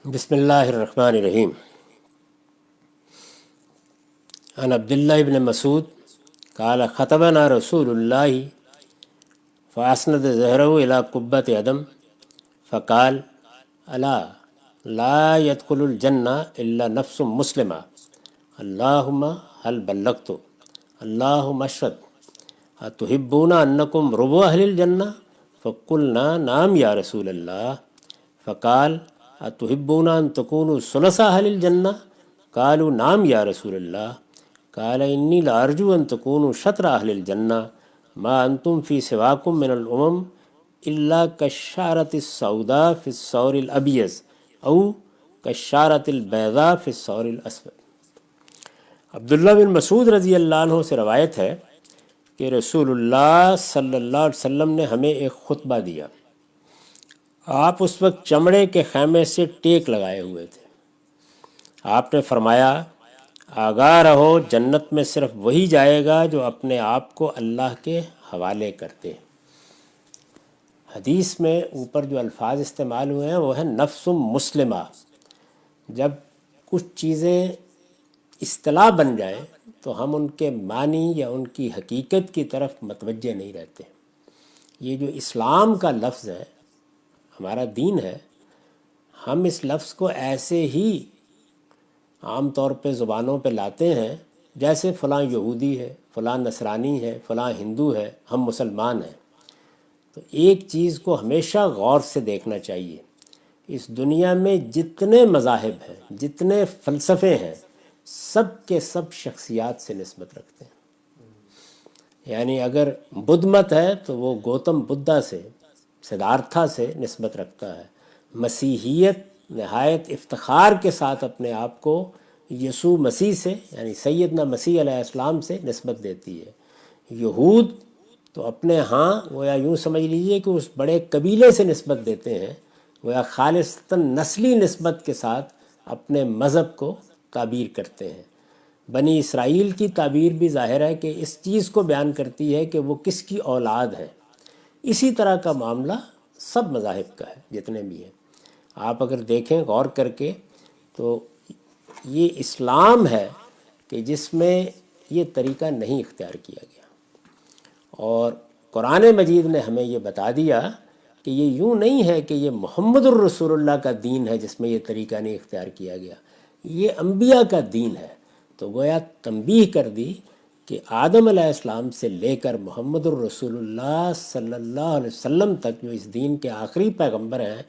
بسم اللہ الرحمن الرحیم۔ عن عبداللہ ابن مسعود قال خطبنا رسول اللہ فاسند ظہرہ الی قبۃ عدم فقال الا لا يدخل الجنہ الا نفس مسلمہ اللہم هل بلغت اللہم اشہد اتحبون انکم ربع اہل الجنہ فقلنا نعم یا رسول اللہ فقال اتحبون ان تکونوا ثلث اہل الجنہ قالوا نعم یا رسول اللہ قال انی لارجو ان تکونوا شطر اہل الجنہ ما انتم فی سواکم من الامم الا کالشعرۃ السوداء فی الثور الابیض او کالشعرۃ البیضاء فی الثور الاسود۔ عبداللہ بن مسعود رضی اللہ عنہ سے روایت ہے کہ رسول اللہ صلی اللہ علیہ وسلم نے ہمیں ایک خطبہ دیا۔ آپ اس وقت چمڑے کے خیمے سے ٹیک لگائے ہوئے تھے۔ آپ نے فرمایا آگاہ رہو، جنت میں صرف وہی جائے گا جو اپنے آپ کو اللہ کے حوالے کرتے۔ حدیث میں اوپر جو الفاظ استعمال ہوئے ہیں وہ ہے نفس مسلمہ۔ جب کچھ چیزیں اصطلاح بن جائیں تو ہم ان کے معنی یا ان کی حقیقت کی طرف متوجہ نہیں رہتے۔ یہ جو اسلام کا لفظ ہے، ہمارا دین ہے، ہم اس لفظ کو ایسے ہی عام طور پہ زبانوں پہ لاتے ہیں جیسے فلاں یہودی ہے، فلاں نصرانی ہے، فلاں ہندو ہے، ہم مسلمان ہیں۔ تو ایک چیز کو ہمیشہ غور سے دیکھنا چاہیے، اس دنیا میں جتنے مذاہب ہیں، جتنے فلسفے ہیں، سب کے سب شخصیات سے نسبت رکھتے ہیں۔ یعنی اگر بدھ مت ہے تو وہ گوتم بدھا سے، سدھارتھا سے نسبت رکھتا ہے۔ مسیحیت نہایت افتخار کے ساتھ اپنے آپ کو یسوع مسیح سے یعنی سیدنا مسیح علیہ السلام سے نسبت دیتی ہے۔ یہود تو اپنے ہاں گویا یوں سمجھ لیجئے کہ اس بڑے قبیلے سے نسبت دیتے ہیں، گویا خالصتاً نسلی نسبت کے ساتھ اپنے مذہب کو تعبیر کرتے ہیں۔ بنی اسرائیل کی تعبیر بھی ظاہر ہے کہ اس چیز کو بیان کرتی ہے کہ وہ کس کی اولاد ہے۔ اسی طرح کا معاملہ سب مذاہب کا ہے جتنے بھی ہیں۔ آپ اگر دیکھیں غور کر کے تو یہ اسلام ہے کہ جس میں یہ طریقہ نہیں اختیار کیا گیا، اور قرآن مجید نے ہمیں یہ بتا دیا کہ یہ یوں نہیں ہے کہ یہ محمد الرسول اللہ کا دین ہے جس میں یہ طریقہ نہیں اختیار کیا گیا، یہ انبیاء کا دین ہے۔ تو گویا تنبیہ کر دی کہ آدم علیہ السلام سے لے کر محمد الرسول اللہ صلی اللہ علیہ وسلم تک جو اس دین کے آخری پیغمبر ہیں،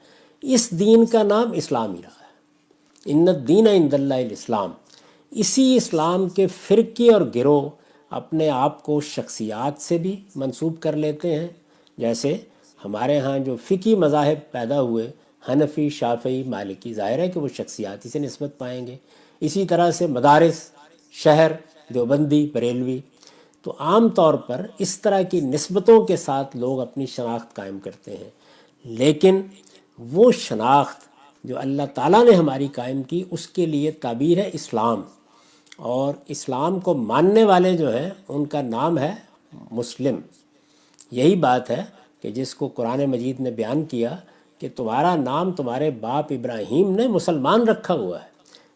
اس دین کا نام اسلام ہی رہا ہے۔ ان الدین عند اللہ الاسلام۔ اسی اسلام کے فرقے اور گروہ اپنے آپ کو شخصیات سے بھی منسوب کر لیتے ہیں، جیسے ہمارے ہاں جو فقہی مذاہب پیدا ہوئے، حنفی، شافعی، مالکی، ظاہر ہے کہ وہ شخصیاتی سے نسبت پائیں گے۔ اسی طرح سے مدارس، شہر، دیوبندی، بریلوی، تو عام طور پر اس طرح کی نسبتوں کے ساتھ لوگ اپنی شناخت قائم کرتے ہیں، لیکن وہ شناخت جو اللہ تعالیٰ نے ہماری قائم کی اس کے لیے تعبیر ہے اسلام، اور اسلام کو ماننے والے جو ہیں ان کا نام ہے مسلم۔ یہی بات ہے کہ جس کو قرآن مجید نے بیان کیا کہ تمہارا نام تمہارے باپ ابراہیم نے مسلمان رکھا ہوا ہے۔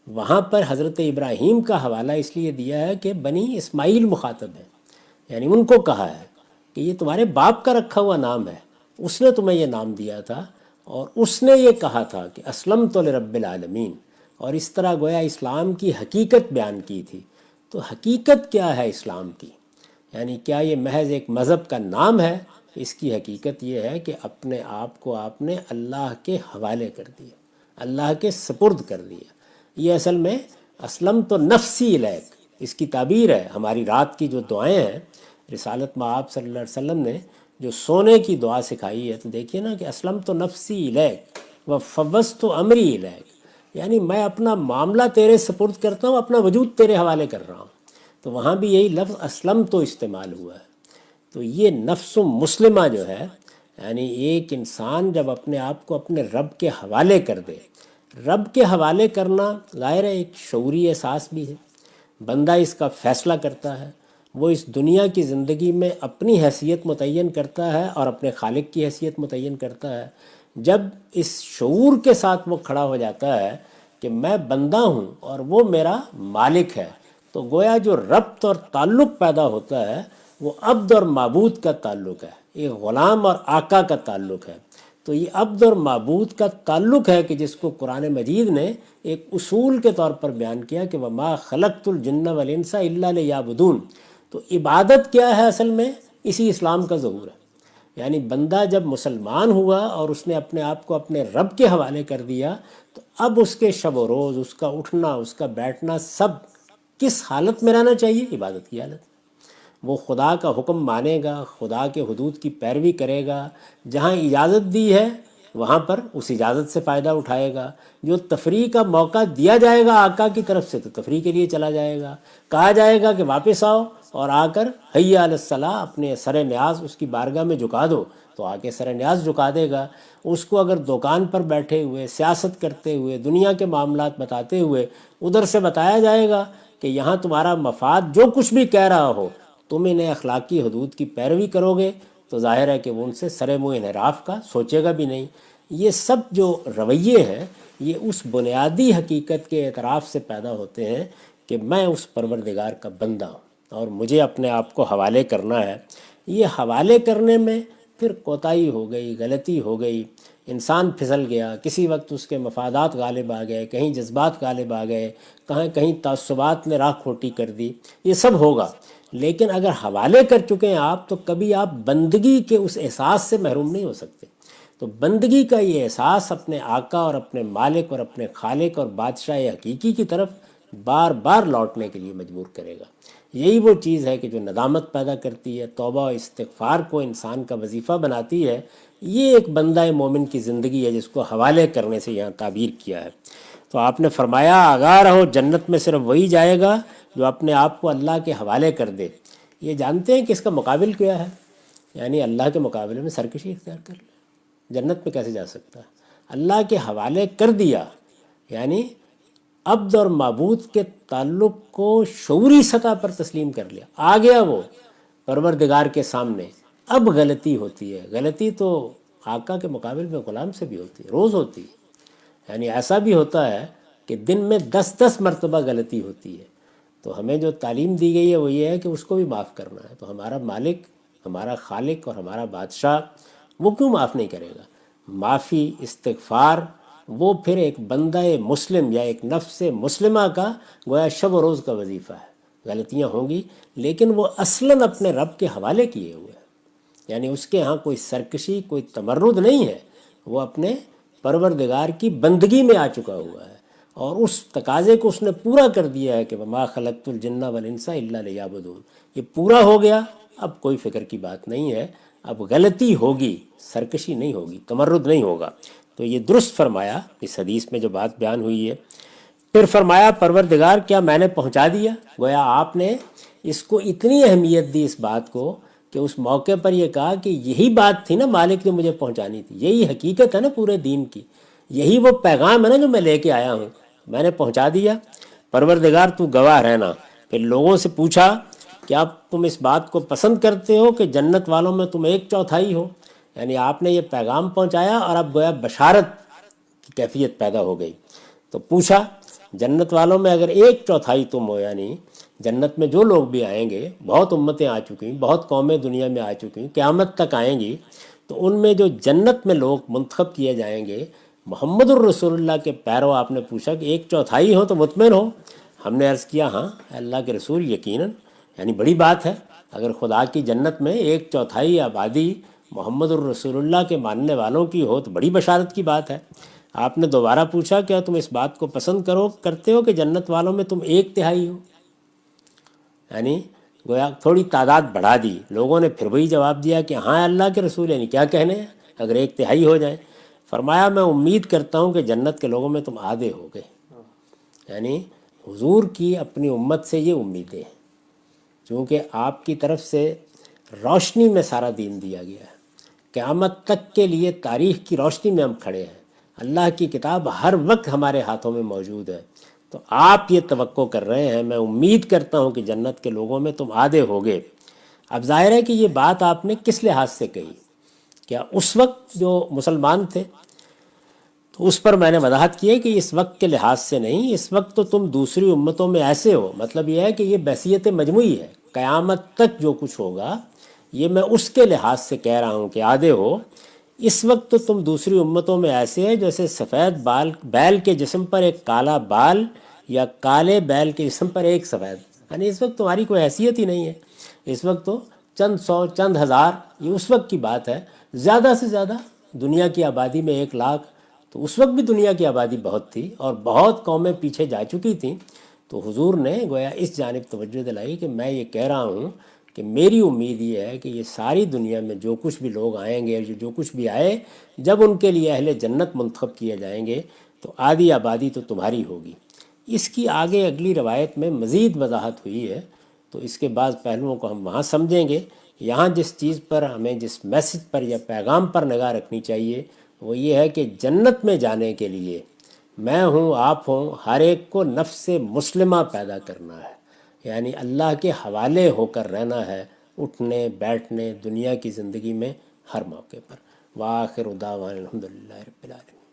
وہاں پر حضرت ابراہیم کا حوالہ اس لیے دیا ہے کہ بنی اسماعیل مخاطب ہیں، یعنی ان کو کہا ہے کہ یہ تمہارے باپ کا رکھا ہوا نام ہے، اس نے تمہیں یہ نام دیا تھا، اور اس نے یہ کہا تھا کہ اسلمت لرب العالمین، اور اس طرح گویا اسلام کی حقیقت بیان کی تھی۔ تو حقیقت کیا ہے اسلام کی؟ یعنی کیا یہ محض ایک مذہب کا نام ہے؟ اس کی حقیقت یہ ہے کہ اپنے آپ کو آپ نے اللہ کے حوالے کر دیا، اللہ کے سپرد کر دیا۔ یہ اصل میں اسلم تو نفسی الیک، اس کی تعبیر ہے۔ ہماری رات کی جو دعائیں ہیں، رسالت مآب صلی اللہ علیہ وسلم نے جو سونے کی دعا سکھائی ہے، تو دیکھیے نا کہ اسلم تو نفسی الیک وفوضت امری الیک، یعنی میں اپنا معاملہ تیرے سپرد کرتا ہوں، اپنا وجود تیرے حوالے کر رہا ہوں۔ تو وہاں بھی یہی لفظ اسلم تو استعمال ہوا ہے۔ تو یہ نفس مسلمہ جو ہے، یعنی ایک انسان جب اپنے آپ کو اپنے رب کے حوالے کر دے، رب کے حوالے کرنا ظاہر ہے ایک شعوری احساس بھی ہے، بندہ اس کا فیصلہ کرتا ہے، وہ اس دنیا کی زندگی میں اپنی حیثیت متعین کرتا ہے اور اپنے خالق کی حیثیت متعین کرتا ہے۔ جب اس شعور کے ساتھ وہ کھڑا ہو جاتا ہے کہ میں بندہ ہوں اور وہ میرا مالک ہے، تو گویا جو ربط اور تعلق پیدا ہوتا ہے وہ عبد اور معبود کا تعلق ہے، ایک غلام اور آقا کا تعلق ہے۔ تو یہ عبد اور معبود کا تعلق ہے کہ جس کو قرآن مجید نے ایک اصول کے طور پر بیان کیا کہ وَمَا خَلَقْتُ الْجِنَّ وَالْإِنسَ إِلَّا لِيَعْبُدُونِ۔ تو عبادت کیا ہے اصل میں؟ اسی اسلام کا ظہور ہے۔ یعنی بندہ جب مسلمان ہوا اور اس نے اپنے آپ کو اپنے رب کے حوالے کر دیا، تو اب اس کے شب و روز، اس کا اٹھنا، اس کا بیٹھنا، سب کس حالت میں رہنا چاہیے؟ عبادت کی حالت۔ وہ خدا کا حکم مانے گا، خدا کے حدود کی پیروی کرے گا، جہاں اجازت دی ہے وہاں پر اس اجازت سے فائدہ اٹھائے گا، جو تفریح کا موقع دیا جائے گا آقا کی طرف سے تو تفریح کے لیے چلا جائے گا، کہا جائے گا کہ واپس آؤ اور آ کر حی علی الصلاۃ اپنے سر نیاز اس کی بارگاہ میں جھکا دو، تو آ کے سر نیاز جھکا دے گا۔ اس کو اگر دکان پر بیٹھے ہوئے سیاست کرتے ہوئے دنیا کے معاملات بتاتے ہوئے ادھر سے بتایا جائے گا کہ یہاں تمہارا مفاد جو کچھ بھی کہہ رہا ہو تم انہیں اخلاقی حدود کی پیروی کرو گے، تو ظاہر ہے کہ وہ ان سے سر منہ انحراف کا سوچے گا بھی نہیں۔ یہ سب جو رویے ہیں یہ اس بنیادی حقیقت کے اعتراف سے پیدا ہوتے ہیں کہ میں اس پروردگار کا بندہ ہوں اور مجھے اپنے آپ کو حوالے کرنا ہے۔ یہ حوالے کرنے میں پھر کوتاہی ہو گئی، غلطی ہو گئی، انسان پھسل گیا، کسی وقت اس کے مفادات غالب آ گئے، کہیں جذبات غالب آ گئے، کہیں تعصبات نے راہ کھوٹی کر دی، یہ سب ہوگا۔ لیکن اگر حوالے کر چکے ہیں آپ تو کبھی آپ بندگی کے اس احساس سے محروم نہیں ہو سکتے۔ تو بندگی کا یہ احساس اپنے آقا اور اپنے مالک اور اپنے خالق اور بادشاہ حقیقی کی طرف بار بار لوٹنے کے لیے مجبور کرے گا۔ یہی وہ چیز ہے کہ جو ندامت پیدا کرتی ہے، توبہ و استغفار کو انسان کا وظیفہ بناتی ہے۔ یہ ایک بندہ مومن کی زندگی ہے جس کو حوالے کرنے سے یہاں تعبیر کیا ہے۔ تو آپ نے فرمایا آگاہ رہو، جنت میں صرف وہی جائے گا جو اپنے آپ کو اللہ کے حوالے کر دے۔ یہ جانتے ہیں کہ اس کا مقابل کیا ہے؟ یعنی اللہ کے مقابلے میں سرکشی اختیار کر لے۔ جنت میں کیسے جا سکتا ہے؟ اللہ کے حوالے کر دیا، یعنی عبد اور معبود کے تعلق کو شعوری سطح پر تسلیم کر لیا، آ گیا وہ پروردگار کے سامنے۔ اب غلطی ہوتی ہے، غلطی تو آقا کے مقابل میں غلام سے بھی ہوتی ہے، روز ہوتی ہے۔ یعنی ایسا بھی ہوتا ہے کہ دن میں 10 مرتبہ غلطی ہوتی ہے۔ تو ہمیں جو تعلیم دی گئی ہے وہ یہ ہے کہ اس کو بھی معاف کرنا ہے۔ تو ہمارا مالک، ہمارا خالق اور ہمارا بادشاہ وہ کیوں معاف نہیں کرے گا؟ معافی، استغفار، وہ پھر ایک بندہ مسلم یا ایک نفس مسلمہ کا گویا شب و روز کا وظیفہ ہے۔ غلطیاں ہوں گی لیکن وہ اصلاً اپنے رب کے حوالے کیے ہوئے ہیں، یعنی اس کے ہاں کوئی سرکشی، کوئی تمرد نہیں ہے، وہ اپنے پروردگار کی بندگی میں آ چکا ہوا ہے اور اس تقاضے کو اس نے پورا کر دیا ہے کہ وَمَا خَلَقْتُ الْجِنَّ وَالْإِنسَ إِلَّا لِيَعْبُدُونِ۔ یہ پورا ہو گیا، اب کوئی فکر کی بات نہیں ہے، اب غلطی ہوگی، سرکشی نہیں ہوگی، تمرد نہیں ہوگا۔ تو یہ درست فرمایا اس حدیث میں جو بات بیان ہوئی ہے۔ پھر فرمایا پروردگار کیا میں نے پہنچا دیا؟ گویا آپ نے اس کو اتنی اہمیت دی اس بات کو کہ اس موقع پر یہ کہا کہ یہی بات تھی نا مالک نے مجھے پہنچانی تھی، یہی حقیقت ہے نا پورے دین کی، یہی وہ پیغام ہے نا جو میں لے کے آیا ہوں، میں نے پہنچا دیا۔ پروردگار تو گواہ رہنا۔ پھر لوگوں سے پوچھا کیا تم اس بات کو پسند کرتے ہو کہ جنت والوں میں تم 1/4 ہو؟ یعنی آپ نے یہ پیغام پہنچایا اور اب گویا بشارت کی کیفیت پیدا ہو گئی۔ تو پوچھا جنت والوں میں اگر 1/4 تم ہو، یعنی جنت میں جو لوگ بھی آئیں گے، بہت امتیں آ چکی ہیں، بہت قومیں دنیا میں آ چکی ہیں، قیامت تک آئیں گی، تو ان میں جو جنت میں لوگ منتخب کیے جائیں گے محمد الرسول اللہ کے پیرو۔ آپ نے پوچھا کہ 1/4 ہو تو مطمئن ہو؟ ہم نے عرض کیا ہاں اللہ کے رسول، یقیناً، یعنی بڑی بات ہے اگر خدا کی جنت میں 1/4 آبادی محمد الرسول اللہ کے ماننے والوں کی ہو تو بڑی بشارت کی بات ہے۔ آپ نے دوبارہ پوچھا کیا تم اس بات کو پسند کرتے ہو کہ جنت والوں میں تم 1/3 ہو؟ یعنی گویا تھوڑی تعداد بڑھا دی۔ لوگوں نے پھر وہی جواب دیا کہ ہاں اللہ کے رسول، یعنی کیا کہنے ہیں اگر 1/3 ہو جائیں۔ فرمایا میں امید کرتا ہوں کہ جنت کے لوگوں میں تم آدھے ہو گئے۔ یعنی حضور کی اپنی امت سے یہ امیدیں ہیں، چونکہ آپ کی طرف سے روشنی میں سارا دین دیا گیا ہے، قیامت تک کے لیے تاریخ کی روشنی میں ہم کھڑے ہیں، اللہ کی کتاب ہر وقت ہمارے ہاتھوں میں موجود ہے۔ تو آپ یہ توقع کر رہے ہیں، میں امید کرتا ہوں کہ جنت کے لوگوں میں تم آدھے ہوگے۔ اب ظاہر ہے کہ یہ بات آپ نے کس لحاظ سے کہی کیا اس وقت جو مسلمان تھے تو اس پر میں نے وضاحت کی ہے کہ اس وقت کے لحاظ سے نہیں، اس وقت تو تم دوسری امتوں میں ایسے ہو، مطلب یہ ہے کہ یہ بحثیت مجموعی ہے، قیامت تک جو کچھ ہوگا یہ میں اس کے لحاظ سے کہہ رہا ہوں کہ آدھے ہو۔ اس وقت تو تم دوسری امتوں میں ایسے ہیں جیسے سفید بیل کے جسم پر ایک کالا بال یا کالے بیل کے جسم پر ایک سفید، یعنی اس وقت تمہاری کوئی حیثیت ہی نہیں ہے۔ اس وقت تو چند سو چند ہزار، یہ اس وقت کی بات ہے، زیادہ سے زیادہ دنیا کی آبادی میں 1 لاکھ، تو اس وقت بھی دنیا کی آبادی بہت تھی اور بہت قومیں پیچھے جا چکی تھیں۔ تو حضور نے گویا اس جانب توجہ دلائی کہ میں یہ کہہ رہا ہوں کہ میری امید یہ ہے کہ یہ ساری دنیا میں جو کچھ بھی لوگ آئیں گے، جو کچھ بھی آئے، جب ان کے لیے اہل جنت منتخب کیے جائیں گے تو آدھی آبادی تو تمہاری ہوگی۔ اس کی آگے اگلی روایت میں مزید وضاحت ہوئی ہے، تو اس کے بعض پہلوؤں کو ہم وہاں سمجھیں گے۔ یہاں جس چیز پر ہمیں، جس میسج پر یا پیغام پر نگاہ رکھنی چاہیے وہ یہ ہے کہ جنت میں جانے کے لیے میں ہوں، آپ ہوں، ہر ایک کو نفس مسلمہ پیدا کرنا ہے، یعنی اللہ کے حوالے ہو کر رہنا ہے، اٹھنے بیٹھنے دنیا کی زندگی میں ہر موقع پر۔ وآخر دعوانا الحمدللہ رب العالمین۔